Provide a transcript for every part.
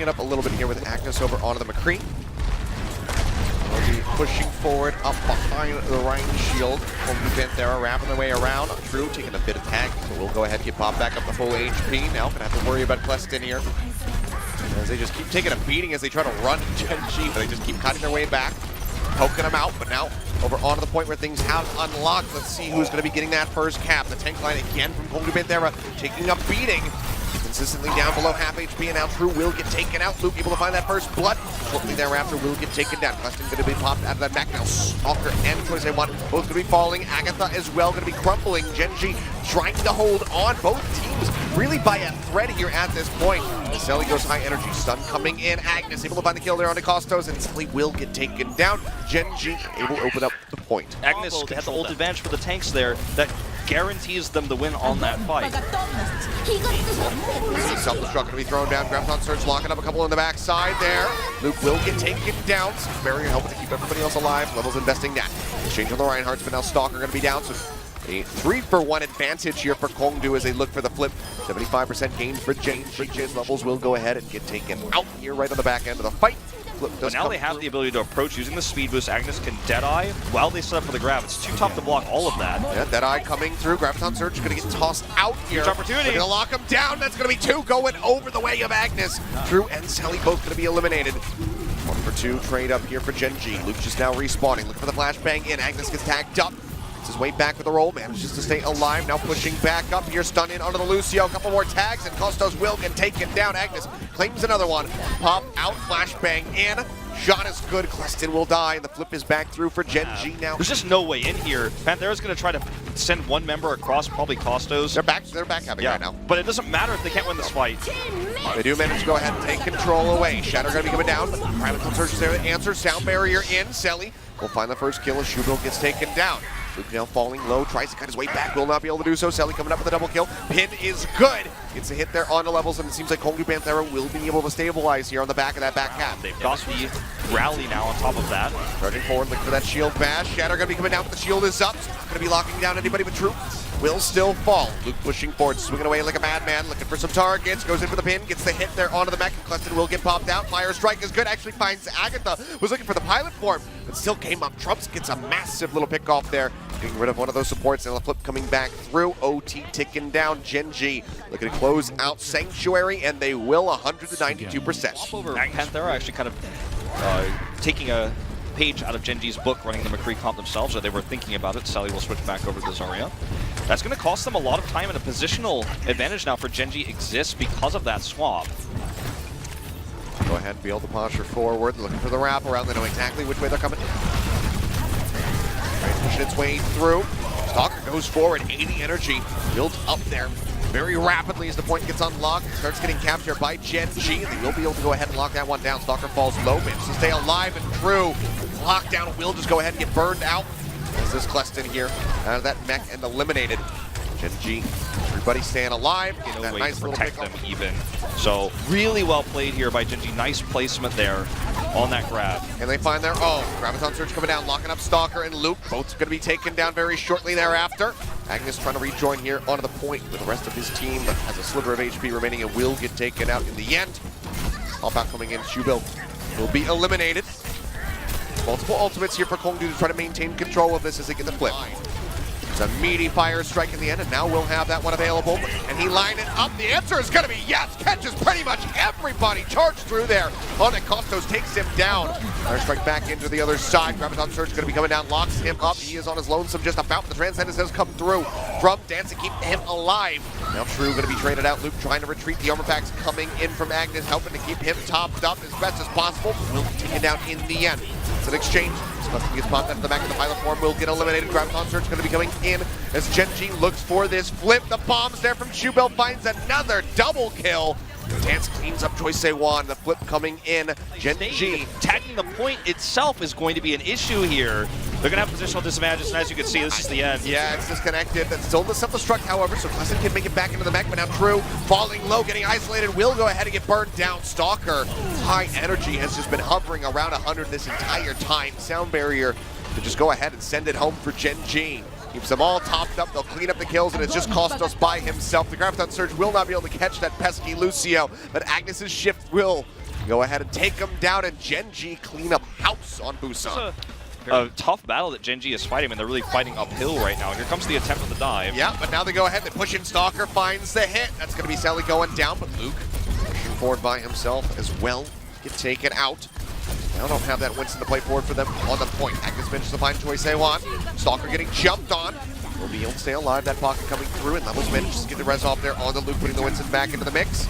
it up a little bit here with Agnes over onto the McCree. They'll be pushing forward up behind the Ryan shield. KongDoo Panthera wrapping their way around. True taking a bit of tag, so we'll go ahead and get popped back up to full HP. Now gonna have to worry about Cleston here, as they just keep taking a beating as they try to run Gen.G, but they just keep cutting their way back, poking them out. But now over onto the point where things have unlocked. Let's see who's going to be getting that first cap. The tank line again from KongDoo Panthera, taking a beating. Consistently down below half HP, and now True will get taken out. Luke able to find that first blood. Shortly thereafter will get taken down. Cleston going to be popped out of that mech now. Stalker and Choice 1 both going to be falling. Agatha as well going to be crumbling. Gen.G trying to hold on. Both teams really by a thread here at this point. Selly goes high energy. Stun coming in. Agnes able to find the kill there on the Costos, and Selly will get taken down. Gen.G able to open up the point. Agnes had the ult advantage for the tanks there. That guarantees them the win on that fight. Self-destruct going to be thrown down. Graviton Surge locking up a couple on the backside there. Luke will get taken down. Barrier helping to keep everybody else alive. Levels investing that. Exchange on the Reinhardts, but now Stalker going to be down. So a 3-for-1 advantage here for KongDoo as they look for the flip. 75% gain for Gen.G. Levels will go ahead and get taken out here right on the back end of the fight. But now they have the ability to approach using the speed boost. Agnes can Deadeye while they set up for the grab. It's too tough to block all of that. Yeah, Deadeye coming through. Graviton Surge going to get tossed out here. Huge opportunity. They're going to lock him down. That's going to be 2 going over the way of Agnes. True and Selly both going to be eliminated. 1 for 2 trade up here for Gen.G. Luke just now respawning. Look for the flashbang in. Agnes gets tagged up. His way back with the roll, manages to stay alive. Now pushing back up here, stun in onto the Lucio. A couple more tags, and Costos will get taken down. Agnes claims another one. Pop out, flashbang in. Shot is good. Cleston will die, and the flip is back through for Gen.G now. There's just no way in here. Panthera's going to try to send one member across, probably Costos. They're back having right now. But it doesn't matter if they can't win this fight. They do manage to go ahead and take control away. Shatter going to be coming down. Graviton Surge is there to answer. Sound barrier in. Selly will find the first kill as Shubil gets taken down. Luke now falling low, tries to cut his way back, will not be able to do so. Selly coming up with a double kill. Pin is good. Gets a hit there on the levels, and it seems like KongDoo Panthera will be able to stabilize here on the back of that back half. They've got the rally now on top of that. Charging forward, looking for that shield bash. Shatter going to be coming down, but the shield is up. Going to be locking down anybody but True. Will still fall. Luke pushing forward, swinging away like a madman, looking for some targets. Goes in for the pin, gets the hit there onto the mech. Cleston will get popped out. Fire strike is good. Actually finds Agatha. Was looking for the pilot form, but still came up. Trumps gets a massive little pick off there. Getting rid of one of those supports, and the flip coming back through. OT ticking down. Gen.G looking to close out Sanctuary, and they will 192%. Panthera actually kind of taking a page out of Gen.G's book, running the McCree comp themselves, or they were thinking about it. Sally will switch back over to the Zarya. That's going to cost them a lot of time, and a positional advantage now for Gen.G exists because of that swap. Go ahead and be able to posture forward, looking for the wraparound. They know exactly which way they're coming. Pushing its way through. Stalker goes forward, 80 energy, builds up there very rapidly as the point gets unlocked. Starts getting captured by Gen.G, and they will be able to go ahead and lock that one down. Stalker falls low, manages to stay alive, and True. Lockdown will just go ahead and get burned out. As this Cleston here out of that mech and eliminated. Gen.G, everybody staying alive, getting that nice little pick them even. So really well played here by Gen.G. Nice placement there on that grab. And they find their own. Graviton Surge coming down, locking up Stalker and Luke. Both going to be taken down very shortly thereafter. Agnes trying to rejoin here onto the point with the rest of his team, but has a sliver of HP remaining and will get taken out in the end. Pop out coming in. Shubil will be eliminated. Multiple ultimates here for KongDoo to try to maintain control of this as they get the flip. It's a meaty fire strike in the end, and now we'll have that one available. And he lined it up. The answer is going to be yes. Catches pretty much everybody. Charged through there. On it, Costos takes him down. Fire strike back into the other side. Graviton Surge going to be coming down, locks him up. He is on his lonesome just about, but the Transcendence has come through. From Dance to keep him alive. Now True going to be traded out. Luke trying to retreat. The armor packs coming in from Agnes, helping to keep him topped up as best as possible. Will be taken down in the end. It's an exchange. Cleston gets popped out to the back of the pilot form, will get eliminated. Graviton Surge going to be coming in as Gen.G looks for this flip. The bombs there from Shubil, finds another double kill. Dance cleans up Choice 1. The flip coming in. Gen.G tagging the point itself is going to be an issue here. They're going to have positional disadvantages, and as you can see, this is the end. Yeah, it's disconnected. That's still the self-destruct, however, so Cleston can make it back into the mech, but now True, falling low, getting isolated, will go ahead and get burned down. Stalker, high energy, has just been hovering around 100 this entire time. Sound barrier to just go ahead and send it home for Gen.G. Keeps them all topped up. They'll clean up the kills, and it's just KongDoo by himself. The Graviton Surge will not be able to catch that pesky Lucio, but Agnes's shift will go ahead and take him down, and Gen.G clean up house on Busan. A tough battle that Gen.G is fighting, and they're really fighting uphill right now. Here comes the attempt at the dive. Yeah, but now they go ahead, they push in Stalker, finds the hit. That's going to be Sally going down, but Luke pushing forward by himself as well. Get taken out. Now don't have that Winston to play forward for them on the point. Agnes manages to find Choi Se-wan. Stalker getting jumped on. Will be able to stay alive. That pocket coming through, and Levels manages to get the res off there on the Luke, putting the Winston back into the mix.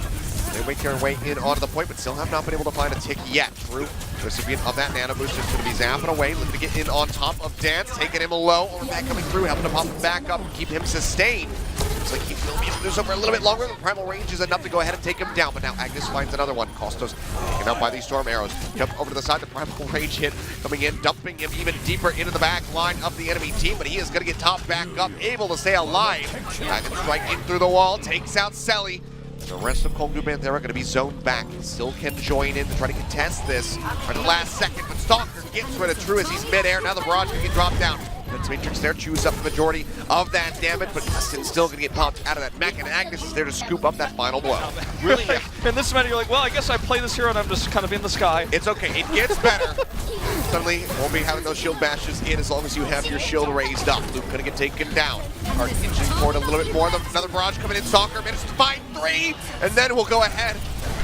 They make their way in onto the point, but still have not been able to find a tick yet. True, recipient of that nano boost is going to be zapping away, looking to get in on top of Dance, taking him low. Over back coming through, helping to pop him back up and keep him sustained. Looks like he will be able to do so for a little bit longer. The primal range is enough to go ahead and take him down, but now Agnes finds another one. KongDoo's taken out by these storm arrows. Jump over to the side, the primal range hit coming in, dumping him even deeper into the back line of the enemy team, but he is going to get topped back up, able to stay alive. Agnes strike in through the wall, takes out Selly. The rest of KongDoo Panthera going to be zoned back. Still can join in to try to contest this for the last second, but Stalker gets rid of True as he's midair. Now the barrage can get dropped down. That's Matrix there, chews up the majority of that damage, but Justin's still going to get popped out of that mech, and Agnes is there to scoop up that final blow. Really, in this meta, you're like, well, I guess I play this hero and I'm just kind of in the sky. It's okay, it gets better. Suddenly, won't be having those shield bashes in as long as you have your shield raised up. Luke going to get taken down. Hard inching forward a little bit more. Another barrage coming in. Stalker manages to find 3, and then we'll go ahead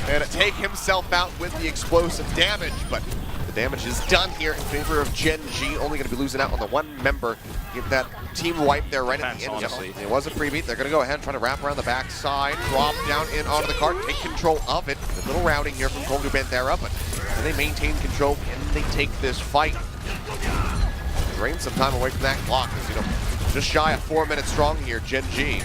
and take himself out with the explosive damage, but the damage is done here in favor of Gen.G. Only going to be losing out on the one member. Give that team wipe there right at the end. Honestly. It was a freebie. They're going to go ahead and try to wrap around the backside, drop down in onto the cart, take control of it. A little routing here from KongDoo Panthera, but can they maintain control? Can they take this fight? Drain some time away from that clock, as you know, just shy of 4 minutes strong here, Gen.G.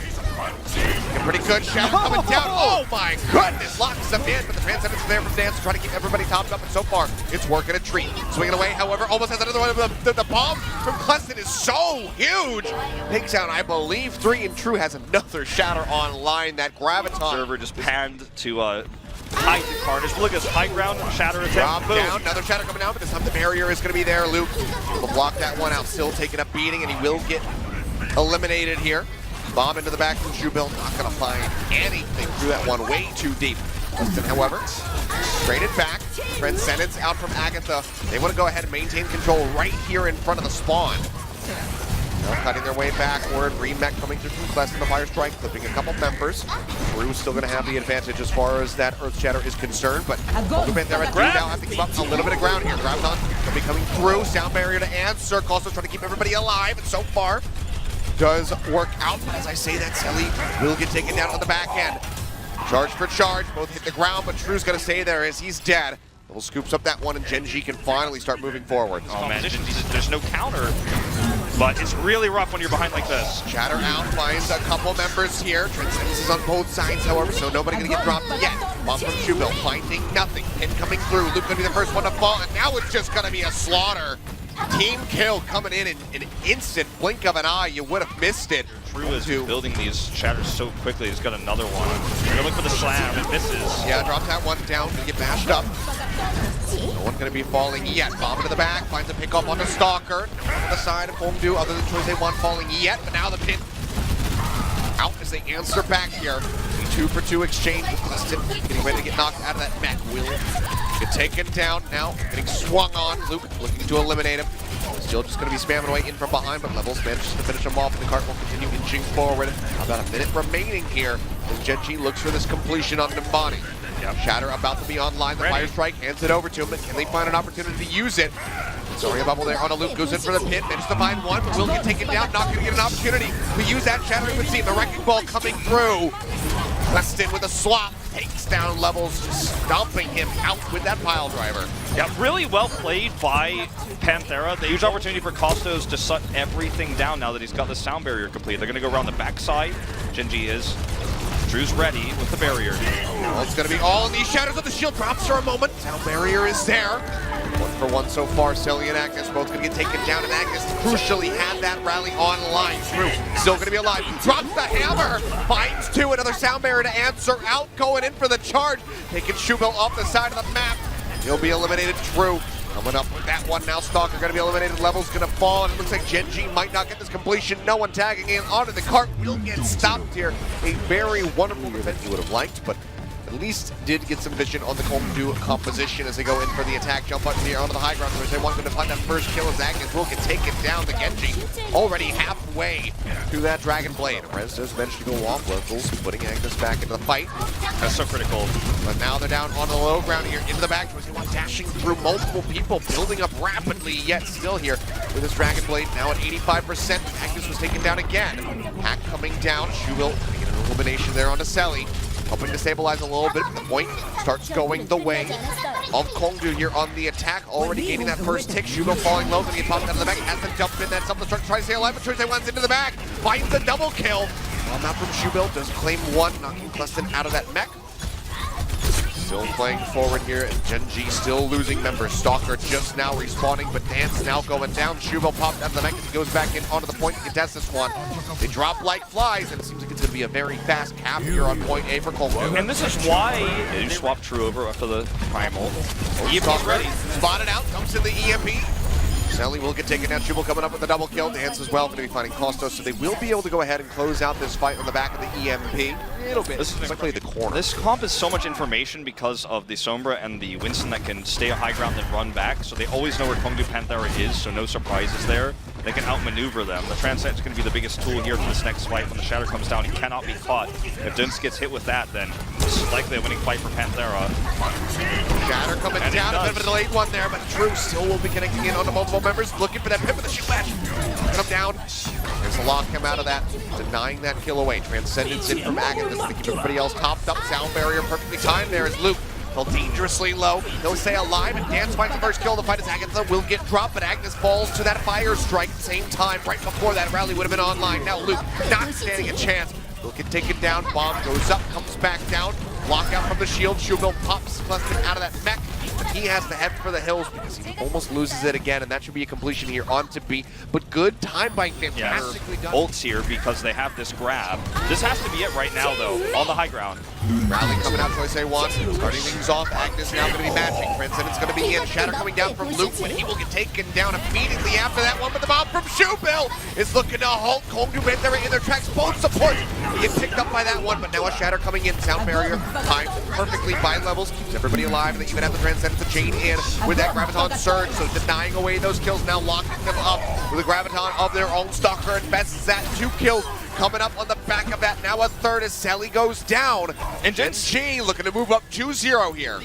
Pretty good shot coming down. Oh my goodness, locks them in, but the transcendence is there from Dance to try to keep everybody topped up, and so far it's working a treat. Swinging away, however, almost has another one. The bomb from Cleston is so huge. Takes out, I believe, 3, and True has another shatter online. That Graviton Server just panned to hide the Carnage. Look at this high ground shatter attempt. Drop down, another shatter coming down, but this time the barrier is going to be there. Luke will block that one out, still taking a beating, and he will get eliminated here. Bomb into the back from Jubil, not going to find anything through that one, way too deep. Justin, however, straight it back. Transcendence out from Agatha. They want to go ahead and maintain control right here in front of the spawn. Now cutting their way backward. Remech coming through from Cleston, the Fire Strike, clipping a couple members. Drew's still going to have the advantage as far as that Earth Shatter is concerned, but KongDoo Panthera do now have to give up a little bit of ground here. Graviton going to be coming through. Sound barrier to answer. Also trying to keep everybody alive, and so far does work out. As I say that, Selly will get taken down on the back end. Charge for charge, both hit the ground, but True's gonna stay there as he's dead. Little scoops up that one, and Gen.G can finally start moving forward. Oh man, there's no counter, but it's really rough when you're behind like this. Chatter out, finds a couple members here. Transcendence is on both sides, however, so nobody gonna get dropped yet. Bomb from Jubil, finding nothing. Pin coming through, Luke gonna be the first one to fall, and now it's just gonna be a slaughter. Team kill coming in an instant blink of an eye. You would have missed it. True is building these shatters so quickly. He's got another one. You're looking for the slam. It misses. Yeah, drops that one down. Gonna get bashed up. No one gonna be falling yet. Bomb into the back. Finds a pick up on the Stalker. On the side of KongDoo, other than Choi Se-wan falling yet. But now the pin out as they answer back here. 2 for 2 exchange with Cleston getting ready to get knocked out of that mech. Will get taken down now, getting swung on. Luke looking to eliminate him. Still just going to be spamming away in from behind, but Levels manages to finish him off, and the cart will continue inching forward. About a minute remaining here as Gen.G looks for this completion on Nimbani. Yep. Shatter about to be online. The Fire Strike hands it over to him, but can they find an opportunity to use it? Sorry, a bubble there on a Luke, goes in for the pit, manages to find one, but will get taken down, not going to get an opportunity to use that shattering with the wrecking ball coming through. Cleston with a swap, takes down Levels, stomping him out with that pile driver. Yeah, really well played by Panthera. The huge opportunity for KongDoo to shut everything down now that he's got the sound barrier complete. They're going to go around the backside. Gen.G is. Drew's ready with the barrier. Well, it's going to be all in these shadows of the shield. Drops for a moment. Sound barrier is there. 1 for 1 so far. Selly and Agnes both going to get taken down, and Agnes crucially had that rally online. Drew still going to be alive. Drops the hammer. Finds 2. Another sound barrier to answer. Out, going in for the charge. Taking Jubil off the side of the map. He'll be eliminated. Drew Coming up with that one now. Stalker going to be eliminated. Level's going to fall, and it looks like Gen.G might not get this completion. No one tagging in onto the cart. Will get stopped here. A very wonderful event you would have liked, but at least did get some vision on the KongDoo composition as they go in for the attack. Jump button here onto the high ground. So they want them to find that first kill as Agnes will get taken down. The Gen.G already halfway to that Dragon Blade. Rez does manage to go off. Locals putting Agnes back into the fight. That's so critical. But now they're down on the low ground here into the back. Dashing through multiple people, building up rapidly, yet still here with this Dragon Blade now at 85%. Agnes was taken down again. Hack coming down. Shubil getting an elimination there onto Selly. Helping to stabilize a little bit. The point starts going the way of KongDoo here on the attack. Already gaining that first tick. Shubil falling low, then he pops out of the back. Has to jump in. That's up the truck. Tries to stay alive, but Tristan wants into the back. Finds the double kill. Well, not from Shubil. Does claim one, knocking Cluston out of that mech. Still playing forward here, and Gen.G still losing members. Stalker just now respawning, but Dance now going down. Shubil popped out of the mech as he goes back in onto the point to contest this one. They drop like flies, and it seems like it's going to be a very fast cap here on point A for KongDoo. And this is why you swap True over after the Primal. EMP's ready. Spotted out, dumps in the EMP. Selly will get taken down. Shubil coming up with a double kill. Dance as well going to be finding Kostos, so they will be able to go ahead and close out this fight on the back of the EMP. A little bit, especially the corner. This comp is so much information because of the Sombra and the Winston that can stay on high ground and run back, so they always know where KongDoo Panthera is, so no surprises there. They can outmaneuver them. The Transcend's going to be the biggest tool here for this next fight. When the Shatter comes down, he cannot be caught. If Duns gets hit with that, then this is likely a winning fight for Panthera. Shatter coming down, a bit of a delayed one there, but Drew still will be connecting in onto multiple members, looking for that pit with a shoot match. Come down. There's a lock come out of that, denying that kill away. Transcendence in from Agatha to keep everybody else topped up. Sound barrier perfectly timed there as Luke fell dangerously low. He'll stay alive, and Dance finds the first kill. The fight as Agatha will get dropped, but Agnes falls to that fire strike at the same time. Right before that rally would have been online. Now Luke not standing a chance. He'll get taken down. Bomb goes up, comes back down. Lockout from the shield. Shubil pops Cluston out of that mech. But he has to head for the hills because he almost loses it again, and that should be a completion here onto B. But good time by fantastically done. Ults here because they have this grab. This has to be it right now, though, on the high ground. Rally coming out, Choice A1, starting things off. Agnes now going to be matching. Transcendence going to be in. Shatter coming down from Luke, but he will get taken down immediately after that one. But the bomb from Shubil is looking to halt KongDoo Panthera in their tracks. Both supports. He gets picked up by that one, but now a Shatter coming in. Sound barrier timed perfectly by levels. Keeps everybody alive, and they even have the Transcendence to chain in with that Graviton Surge. So denying away those kills, now locking them up with a Graviton of their own. Stalker invests that 2 kills. Coming up on the back of that, now a third as Selly goes down. And Gen.G looking to move up 2-0 here.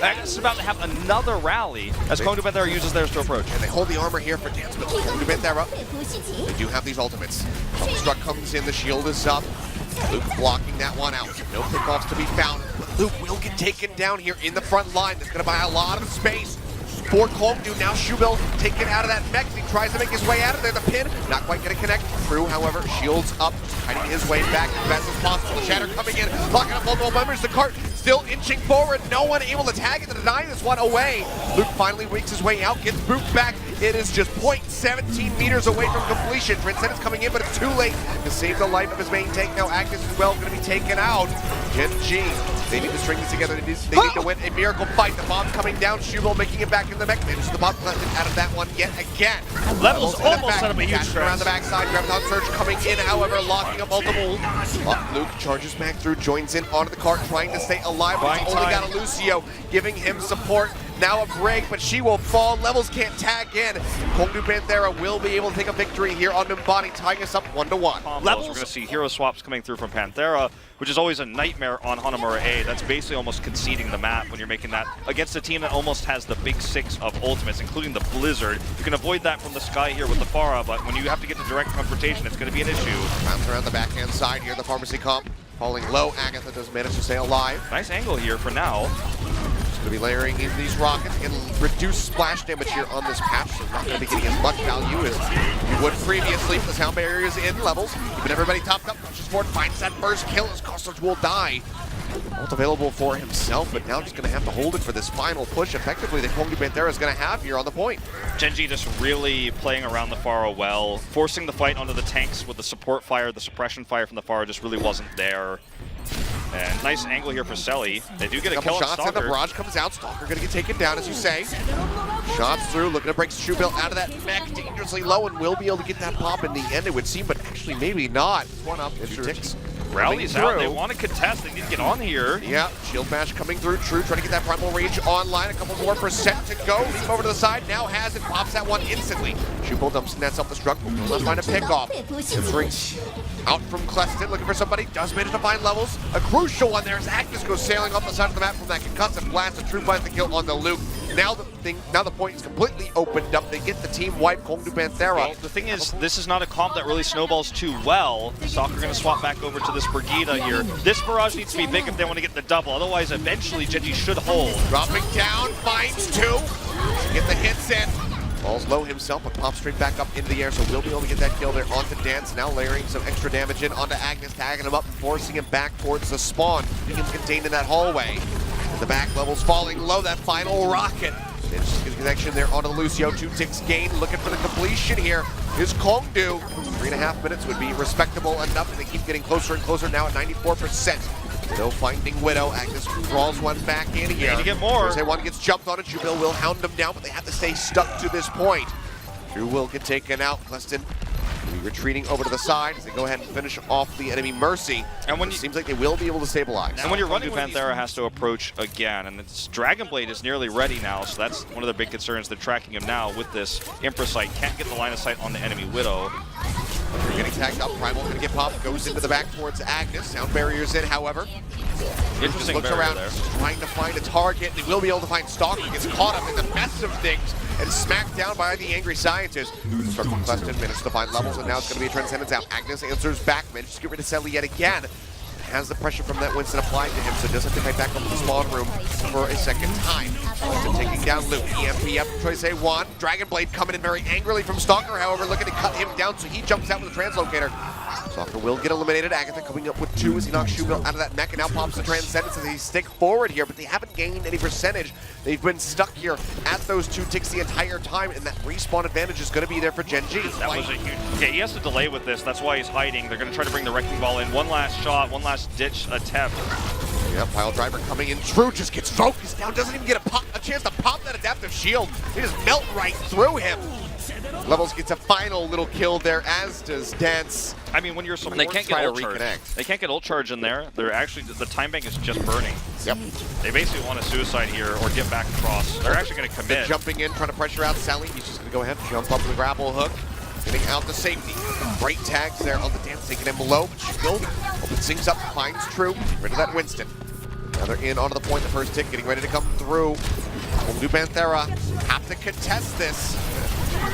Agnes is about to have another rally as KongDoo Panthera uses theirs to approach. And they hold the armor here for Dance, but KongDoo Panthera, they do have these ultimates. Struck comes in, the shield is up. Luke blocking that one out. No pickoffs to be found. But Luke will get taken down here in the front line. That's going to buy a lot of space for KongDoo. Now Shubil taken out of that mech. He tries to make his way out of there. The pin, not quite going to connect. True, however, shields up, hiding his way back as best as possible. Shatter coming in, locking up multiple members. The cart still inching forward. No one able to tag it to deny this one away. Luke finally wakes his way out, gets booped back. It is just 0.17 meters away from completion. Transcendence coming in, but it's too late to save the life of his main tank. Now Agnes as well going to be taken out. Gen.G, they need to string this together. They need to win a miracle fight. The bomb coming down. Shubil making it back in the mech. Manages the bomb out of that one yet again. Levels almost set up a huge stress. Around the backside. Graviton Surge coming in, however, locking up multiple. Luke charges back through, joins in onto the cart, trying to stay alive. But he's only got a Lucio giving him support. Now a break, but she will fall. Levels can't tag in. KongDoo Panthera will be able to take a victory here on Numbani, tying us up 1-1. Levels, we're going to see hero swaps coming through from Panthera, which is always a nightmare on Hanamura A. That's basically almost conceding the map when you're making that against a team that almost has the big 6 of ultimates, including the Blizzard. You can avoid that from the sky here with the Pharah, but when you have to get to direct confrontation, it's going to be an issue. Rounds around the backhand side here, the Pharmacy comp falling low. Agatha does manage to stay alive. Nice angle here for now. Going to be layering in these rockets and reduce splash damage here on this patch. So not going to be getting as much value as you would previously. The sound barrier is in levels. Keeping everybody topped up. Pushes forward, finds that first kill as Kostos will die. Ult available for himself, but now just going to have to hold it for this final push. Effectively, that KongDoo Panthera is going to have here on the point. Gen.G just really playing around the Pharah well, forcing the fight onto the tanks with the support fire. The suppression fire from the Pharah just really wasn't there. And nice angle here for Selly. They do get a kill on shots, and the Stalker. barrage comes out. Stalker gonna get taken down, as you say. Shots through, looking to break Shoebill out of that mech dangerously low, and will be able to get that pop in the end, it would seem, but actually maybe not. One up, Ticks. Rallies out, they want to contest, they need to get on here. Yeah, shield bash coming through, True trying to get that primal rage online, a couple more percent to go, leap over to the side, now has it, pops that one instantly. Shoebill dumps in that self-destruct, will not find a pick-off. Entering out from Cleston, looking for somebody, does manage to find levels. A crucial one there as Agnes goes sailing off the side of the map from that concussive blast, and True finds the kill on the Luke. Now the point is completely opened up. They get the team wipe, KongDoo Panthera. Well, the thing is, this is not a comp that really snowballs too well. Stalker going to swap back over to this Brigida here. This barrage needs to be big if they want to get the double. Otherwise, eventually, Gen.G should hold. Dropping down, finds two. Get the hits in. Falls low himself, but pops straight back up into the air, so we'll be able to get that kill there onto Dance. Now layering some extra damage in onto Agnes, tagging him up and forcing him back towards the spawn, keeping him contained in that hallway. And the back levels falling low, that final rocket. Interesting connection there onto the Lucio. 2 ticks gain, looking for the completion here. Is KongDoo. 3.5 minutes would be respectable enough, and they keep getting closer and closer now at 94%. No finding Widow. Agnes draws one back in here. Need to get more. One gets jumped on it. Jubil will hound them down, but they have to stay stuck to this point. Drew will get taken out. Cleston retreating over to the side as they go ahead and finish off the enemy Mercy. And when it seems like they will be able to stabilize. And when you're running, Panthera has to approach again, and its Dragon Blade is nearly ready now, so that's one of the big concerns. They're tracking him now with this Emperor Sight. Can't get the line of sight on the enemy Widow. They're getting tagged up. Primal gonna get popped. Goes into the back towards Agnes. Sound barriers in, however. Interesting looks around, there. Trying to find a target. They will be able to find Stalker. Gets caught up in the best of things and smacked down by the angry scientist. Start from Cleston, managed to find levels, and now it's going to be a Transcendence out. Agnes answers back, manages to get rid of Selly yet again. Has the pressure from that Winston applied to him, so does have to fight back up to the spawn room for a second time. So taking down Luke. EMP up, Choice A1. Dragon Blade coming in very angrily from Stalker, however, looking to cut him down, so he jumps out with a translocator. Stalker will get eliminated. Agatha coming up with 2 as he knocks Shoebill out of that mech, and now pops the Transcendence as they stick forward here, but they haven't gained any percentage. They've been stuck here at those 2 ticks the entire time, and that respawn advantage is going to be there for Gen.G. That was a huge... Okay, he has to delay with this. That's why he's hiding. They're going to try to bring the Wrecking Ball in. One last shot, one last ditch attempt. Yeah, Pile Driver coming in. True just gets focused now. Doesn't even get a chance to pop that adaptive shield. They just melt right through him. Levels gets a final little kill there, as does Dance. I mean, when you're support, they can't get ult charge. They can't get ult charge in there. They're actually, the time bank is just burning. Yep. They basically want a suicide here or get back across. They're actually going to commit. They're jumping in, trying to pressure out Sally. He's just going to go ahead and jump up with the grapple hook. Getting out to safety. Great tags there on the Dance, taking him low. But Shield open sinks up, finds True. Rid of that Winston. Now they're in onto the point. The first tick getting ready to come through. KongDoo Panthera have to contest this.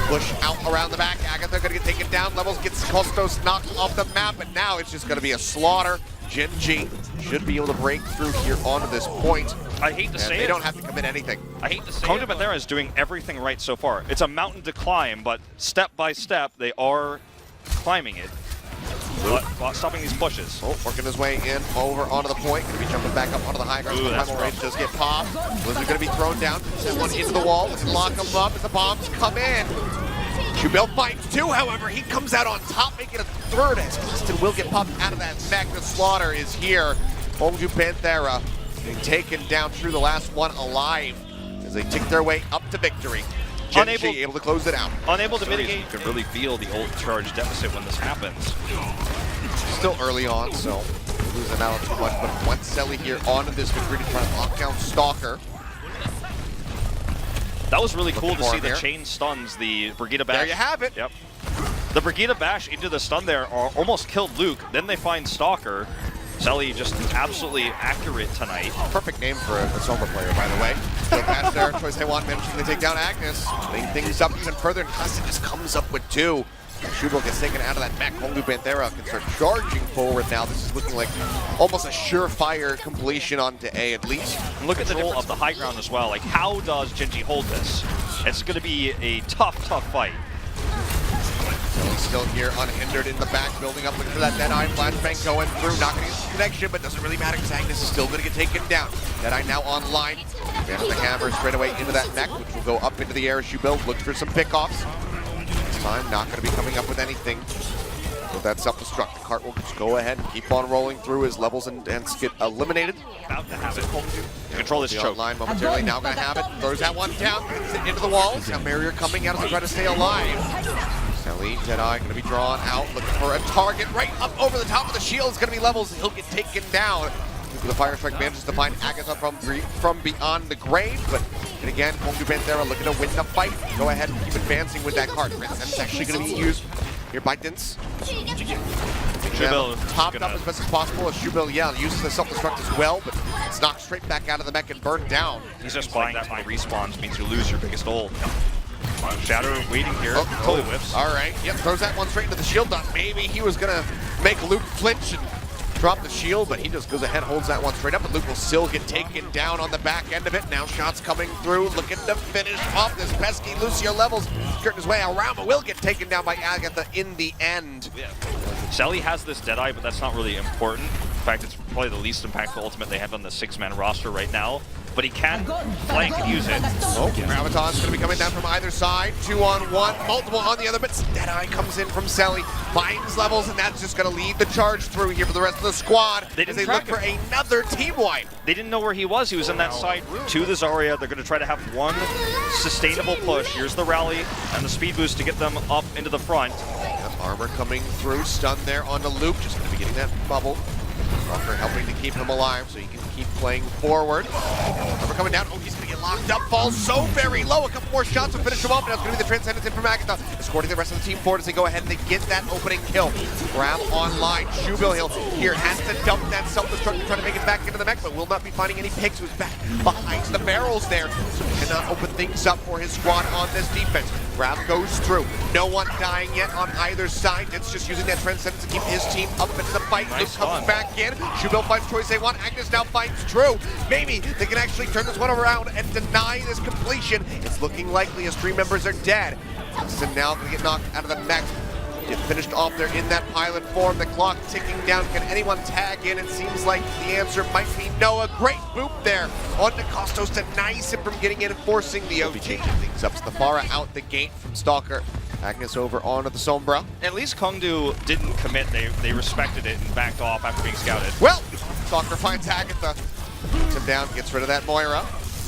Push out around the back. Agatha gonna get taken down. Levels gets Kostos knocked off the map, but now it's just gonna be a slaughter. Gen.G should be able to break through here onto this point. I hate to say they don't have to commit anything. I hate to say KongDoo Panthera is doing everything right so far. It's a mountain to climb, but step by step, they are climbing it. While stopping these pushes. Oh, working his way in over onto the point. Gonna be jumping back up onto the high ground. The primal rage does get popped. Blizzard gonna be thrown down. Send one into the wall. And lock him up as the bombs come in. Shoebill fights 2, however, he comes out on top, making a 3rd as Cleston will get popped out of that mech. The slaughter is here. KongDoo Panthera being taken down through the last one alive as they tick their way up to victory. Gen.G able to close it out. Unable to mitigate. You can really feel the ult charge deficit when this happens. Still early on, so losing out too much, but once Selly here onto this Madrid trying to lock down Stalker. That was really cool to see the chain stuns, the Brigida Bash. There you have it. Yep. The Brigida Bash into the stun there almost killed Luke. Then they find Stalker. Selly just absolutely accurate tonight. Perfect name for a Soma player, by the way. So Bash there, Choice A1 managing to take down Agnes. Laying things up even further, and Cleston just comes up with 2. Shoebill gets taken out of that mech. KongDoo Panthera can start charging forward now. This is looking like almost a surefire completion onto A at least. And look at the role of the high ground as well. Like, how does Gen.G hold this? It's going to be a tough fight. Still here, unhindered in the back, building up, looking for that Deadeye flashbang going through, not going to get the connection, but doesn't really matter because Agnes is still going to get taken down. Deadeye now online. Down the hammer straight away into that mech, which will go up into the air as Shoebill looks for some pickoffs. This time, not going to be coming up with anything. With that self-destruct, the cart will just go ahead and keep on rolling through his levels and get eliminated. About to have it. Control this choke. Online momentarily, now gonna have it. Throws that one down, gets it into the walls. Now Barrier coming out as they try to stay alive. Sally, Deadeye gonna be drawn out, looking for a target right up over the top of the shield. It's gonna be levels, he'll get taken down. The Fire Strike manages to find Agatha from beyond the grave, but and again, KongDoo Panthera looking to win the fight. Go ahead and keep advancing with that card. Transcendence actually going to be used here by Dins. Topped up as best as possible. As Shubil, uses the self-destruct as well, but it's knocked straight back out of the mech and burned down. He's just buying that time respawns means you lose your biggest ult. Shatter waiting here. Totally whiffs. All right. Yep. Throws that one straight into the shield dot. Maybe he was going to make Luke flinch and drop the shield, but he just goes ahead, holds that one straight up, and Luke will still get taken down on the back end of it. Now shots coming through, looking to finish off this pesky Lucio levels. Skirting his way around, but will get taken down by Agatha in the end. Yeah. Sally has this Deadeye, but that's not really important. In fact, it's probably the least impactful ultimate they have on the 6-man roster right now. But he can flank and use it. Oh, Graviton's going to be coming down from either side. 2-on-1, multiple on the other, but Deadeye comes in from Sally, finds levels, and that's just going to lead the charge through here for the rest of the squad. They look for another team wipe. They didn't know where he was. He was in that side to the Zarya. They're going to try to have one sustainable push. Here's the rally and the speed boost to get them up into the front. Yep, armor coming through, stun there onto Luke. Just going to be getting that bubble. Walker helping to keep him alive so he can keep playing forward. Armor coming down. Oh, he's going to get locked up. Falls so very low. A couple more shots will finish him off. Now it's going to be the Transcendence in from Agatha. Escorting the rest of the team forward as they go ahead and they get that opening kill. Grab online. Shubil Hill here has to dump that self-destruct to try to make it back into the mech, but will not be finding any picks. Who's back behind the barrels there. So he cannot open things up for his squad on this defense. Grab goes through. No one dying yet on either side. It's just using that Transcendence to keep his team up into the fight. Luke comes back in. Shubil finds choice they want. Agnes now finds True. Maybe they can actually turn this one around and deny this completion. It's looking likely as 3 members are dead. So now going to get knocked out of the mech. Get finished off there in that pilot form. The clock ticking down. Can anyone tag in? It seems like the answer might be no. A great boop there on Costos to nice him from getting in and forcing the OG. Changing things up. Safara out the gate from Stalker. Agnes over onto the Sombra. At least KongDoo didn't commit. They respected it and backed off after being scouted. Well, Stalker finds Agatha. Puts him down, gets rid of that Moira.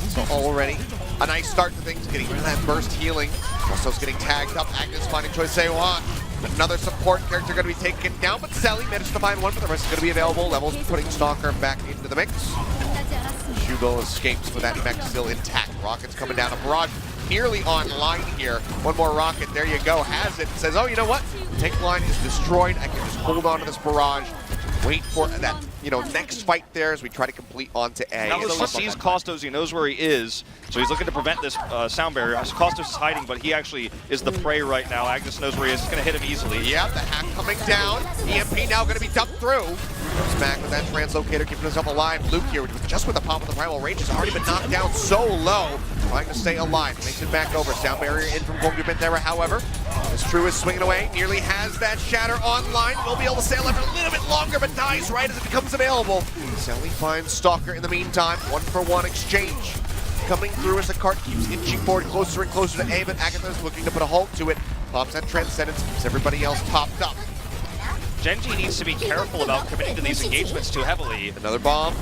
So already a nice start to things, getting rid of that burst healing. Costos getting tagged up. Agnes finding choice they want. Another support character going to be taken down, but Sally managed to find one, but the rest is going to be available. Levels putting Stalker back into the mix. Shubil escapes with that mech still intact. Rockets coming down. A barrage nearly online here. One more rocket. There you go. Has it. Says, oh, you know what? Tank line is destroyed. I can just hold on to this barrage. Wait for that, next fight there as we try to complete onto A. Now he sees Costos, he knows where he is, so he's looking to prevent this sound barrier. Costos is hiding, but he actually is the prey right now. Agnes knows where he is. It's going to hit him easily. Yeah, the hack coming down. EMP now going to be dumped through. Comes back with that translocator, keeping himself alive. Luke here, just with the pop of the primal range, has already been knocked down so low. Trying to stay alive. Makes it back over. Sound barrier in from KongDoo Panthera, however. As True is swinging away, nearly has that shatter online. Will be able to stay alive for a little bit longer, but dies right as it becomes available. Sally finds Stalker in the meantime. 1-for-1 exchange. Coming through as the cart keeps inching forward closer and closer to A, but Agatha's looking to put a halt to it. Pops that Transcendence, keeps everybody else topped up. Gen.G needs to be careful about committing to these engagements too heavily. Another bomb.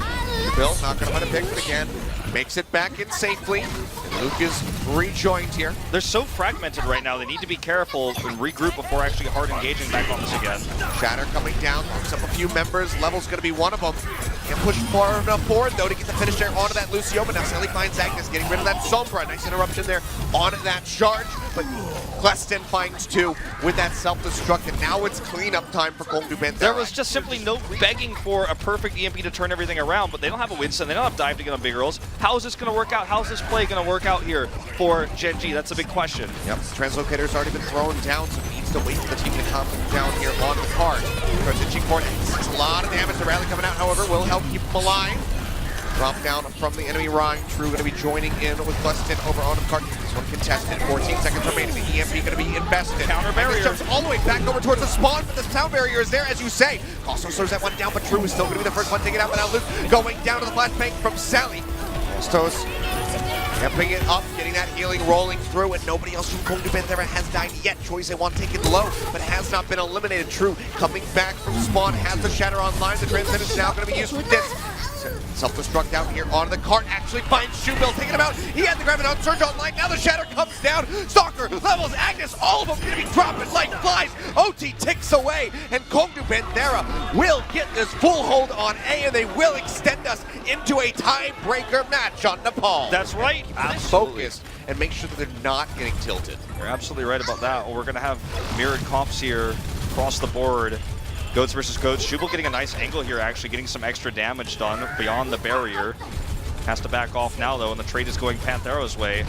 Bill not going to find a pick, but again, makes it back in safely. And Luke is rejoined here. They're so fragmented right now, they need to be careful and regroup before actually hard engaging back on this again. Shatter coming down, locks up a few members. Level's going to be one of them. Can't push far enough forward, though, to get the finish there onto that Lucio. But now Sally finds Agnes, getting rid of that Sombra. Nice interruption there on that charge. But Cleston finds 2 with that self-destruct, and now it's cleanup time for KongDoo Panthera. There was just simply no begging for a perfect EMP to turn everything around, but they don't have a Winston, they don't have dive to get on big girls. How is this going to work out? How is this play going to work out here for Gen.G? That's a big question. Yep, Translocator's already been thrown down, so he needs to wait for the team to come down here on the card. Starts inching forward, it's a lot of damage. The rally coming out, however, will help keep him alive. Drop down from the enemy Rhine. True going to be joining in with Cleston over on the cart. This one contested. 14 seconds remaining. The EMP going to be invested. Counter barrier. Jumps all the way back over towards the spawn, but the sound barrier is there, as you say. Also slows that one down, but True is still going to be the first one taken out. But now Luke going down to the flashbang from Sally. Costos Amping it up, getting that healing rolling through, and nobody else from KongDoo Panthera has died yet. Choice they want taken low, but has not been eliminated. True, coming back from spawn, has the Shatter online. The Transcendence now going to be used with this. Self-destruct out here onto the cart, actually finds Shoebill, taking him out. He had the Graviton Surge online, now the Shatter comes down. Stalker, Levels, Agnes, all of them going to be dropping like flies. OT ticks away, and KongDoo Panthera will get this full hold on A, and they will extend us into a tiebreaker match on Nepal. That's right. Focus and make sure that they're not getting tilted. You're absolutely right about that. Well, we're going to have mirrored comps here across the board. Goats versus Goats. Shoebill getting a nice angle here, actually getting some extra damage done beyond the barrier. Has to back off now, though, and the trade is going Panthera's way.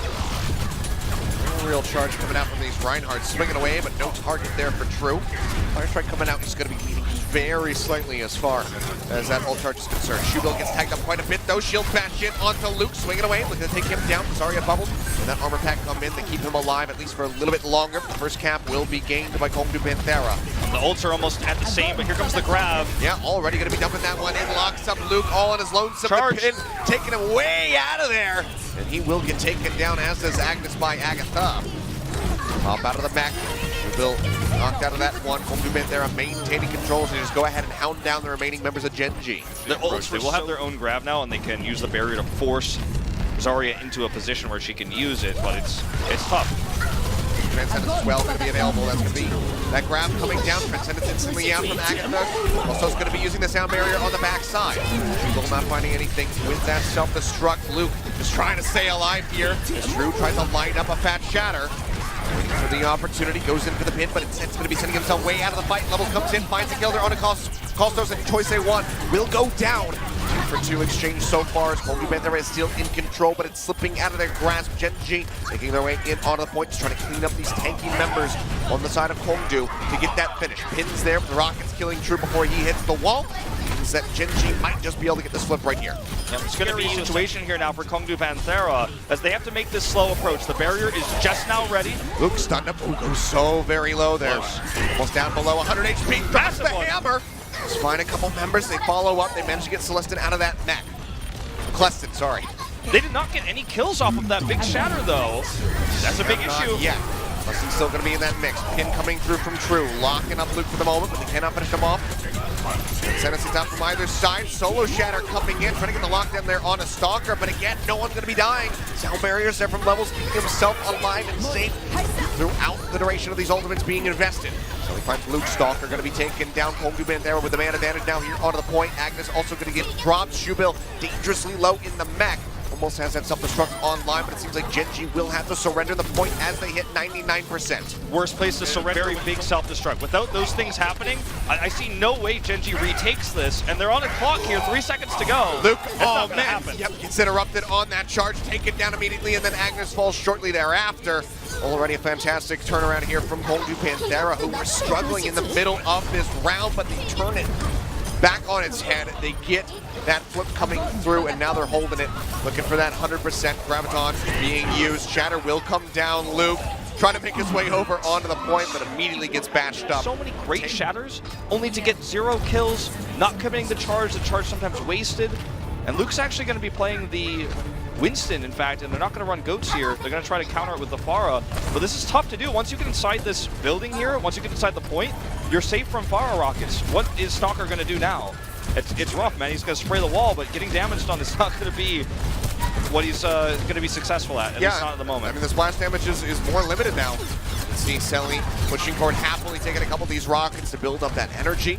No real charge coming out from these Reinhardt, swinging away, but no target there for True. Fire Strike coming out is going to be leading very slightly as far as that ult charge is concerned. Shoebill gets tagged up quite a bit, though. Shield bash in onto Luke, swinging away, looking to take him down. Zarya bubbled, and that armor pack come in to keep him alive, at least for a little bit longer. The first cap will be gained by KongDoo Panthera. The ults are almost at the same, but here comes the grab. Yeah, already going to be dumping that one in. Locks up Luke all on his lonesome pin, taking him way out of there. And he will get taken down, as does Agnes by Agatha. Pop out of the back. Bill knocked out of that one. KongDoo Panthera maintaining controls, and just go ahead and hound down the remaining members of Gen.G. The ults, they will have their own grab now, and they can use the barrier to force Zarya into a position where she can use it, but it's tough. Transcendence as well going to be available. That's going to be that grab coming down. Transcendence instantly out from Agatha. Also is going to be using the sound barrier on the backside. Shoebill not finding anything with that self-destruct. Luke just trying to stay alive here. True tries to light up a fat Shatter. Waiting for the opportunity, goes in for the pin, but it's going to be sending himself way out of the fight. Level comes in, finds a kill there on a Costos, and Choice A1 will go down. 2 for 2 exchange so far as KongDoo Panthera is still in control, but it's slipping out of their grasp. Gen.G making their way in onto the point, just trying to clean up these tanky members on the side of KongDoo to get that finish. Pins there, the Rockets killing True before he hits the wall. Means that Gen.G might just be able to get this flip right here. Yep, it's going to be a situation here now for KongDoo Panthera as they have to make this slow approach. The barrier is just now ready. Luke stunned up. Ooh, goes so very low there. Almost down below 100 HP. Drops the hammer. Just find a couple members. They follow up. They manage to get Celestin out of that mech. Cleston, sorry. They did not get any kills off of that big Shatter, though. That's a big issue. Yeah. Cleston's still going to be in that mix. Pin coming through from True. Locking up Luke for the moment, but they cannot finish him off. Sentences out from either side. Solo Shatter coming in, trying to get the lockdown there on a Stalker, but again, no one's going to be dying. Sound barriers there from Levels, keeping himself alive and safe throughout the duration of these ultimates being invested. So he finds Luke. Stalker going to be taken down. KongDoo Panthera with the man advantage now here onto the point. Agnes also going to get dropped. Shoebill dangerously low in the mech. Almost has that self-destruct online, but it seems like Gen.G will have to surrender the point as they hit 99%. Worst place to surrender. Very big self-destruct. Without those things happening, I see no way Gen.G retakes this, and they're on a clock here, 3 seconds to go. Luke, oh man, yep, gets interrupted on that charge, taken down immediately, and then Agnes falls shortly thereafter. Already a fantastic turnaround here from KongDoo Panthera, who were struggling in the middle of this round, but they turn it back on its head. They get that flip coming through, and now they're holding it, looking for that 100% Graviton being used. Shatter will come down. Luke trying to make his way over onto the point, but immediately gets bashed up. So many great Shatters, only to get 0 kills, not committing the charge sometimes wasted. And Luke's actually going to be playing the Winston, in fact, and they're not going to run Goats here. They're going to try to counter it with the Pharah, but this is tough to do. Once you get inside this building here, once you get inside the point, you're safe from Pharah rockets. What is Stalker going to do now? It's rough, man. He's going to spray the wall, but getting damaged on is not going to be what he's going to be successful at least not at the moment. I mean, the splash damage is more limited now. You see Selly pushing forward, happily taking a couple of these rockets to build up that energy.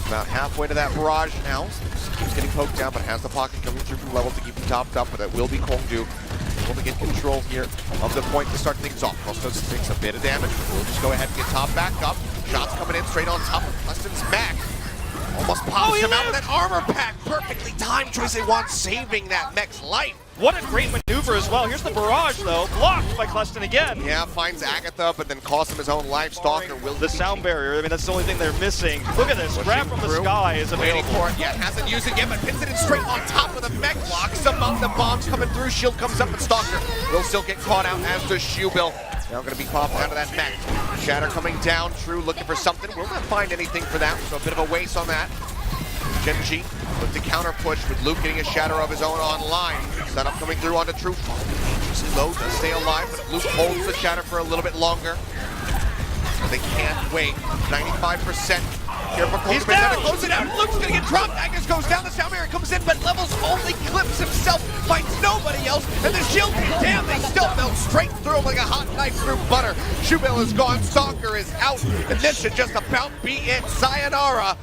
About halfway to that barrage now. Keeps getting poked down, but has the pocket coming through from level to keep him topped up, but that will be KongDoo. Able to get control here of the point to start things off. Costos takes a bit of damage. We'll just go ahead and get top back up. Shots coming in straight on top of Cleston's back. Almost pops him out with that armor pack. Perfectly timed. Choice A1 saving that mech's life. What a great maneuver as well. Here's the barrage, though. Blocked by Cleston again. Yeah, finds Agatha, but then costs him his own life. Stalker will... The sound barrier, I mean, that's the only thing they're missing. Look at this. Grab from the sky is available. Waiting for it. Yeah, hasn't used it yet, but pins it in straight on top of the mech. Locks among the bombs coming through. Shield comes up, and Stalker will still get caught out, as does Shoebill. Now going to be popped out of that mech. Shatter coming down. True looking for something. Will not find anything for that, so a bit of a waste on that. Gen.G with the counter push with Luke getting a Shatter of his own online. setup coming through onto True. Dangerously low, does stay alive, but Luke holds the shatter for a little bit longer. And they can't wait. 95% here for KongDoo Panthera. Close it out. Luke's gonna get dropped. Agnes goes down. The Sound Barrier comes in, but Levels only clips himself, finds nobody else, and the shield being damn, they still melt straight through him like a hot knife through butter. Shoebill is gone, Stalker is out, and this should just about be it. Sayonara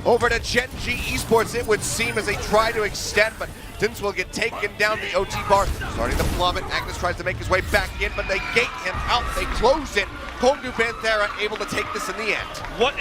over to Gen.G Esports, it would seem, as they try to extend, but Dins will get taken down the OT bar, starting to plummet. Agnes tries to make his way back in, but they gate him out, they close it. KongDoo Panthera able to take this in the end. What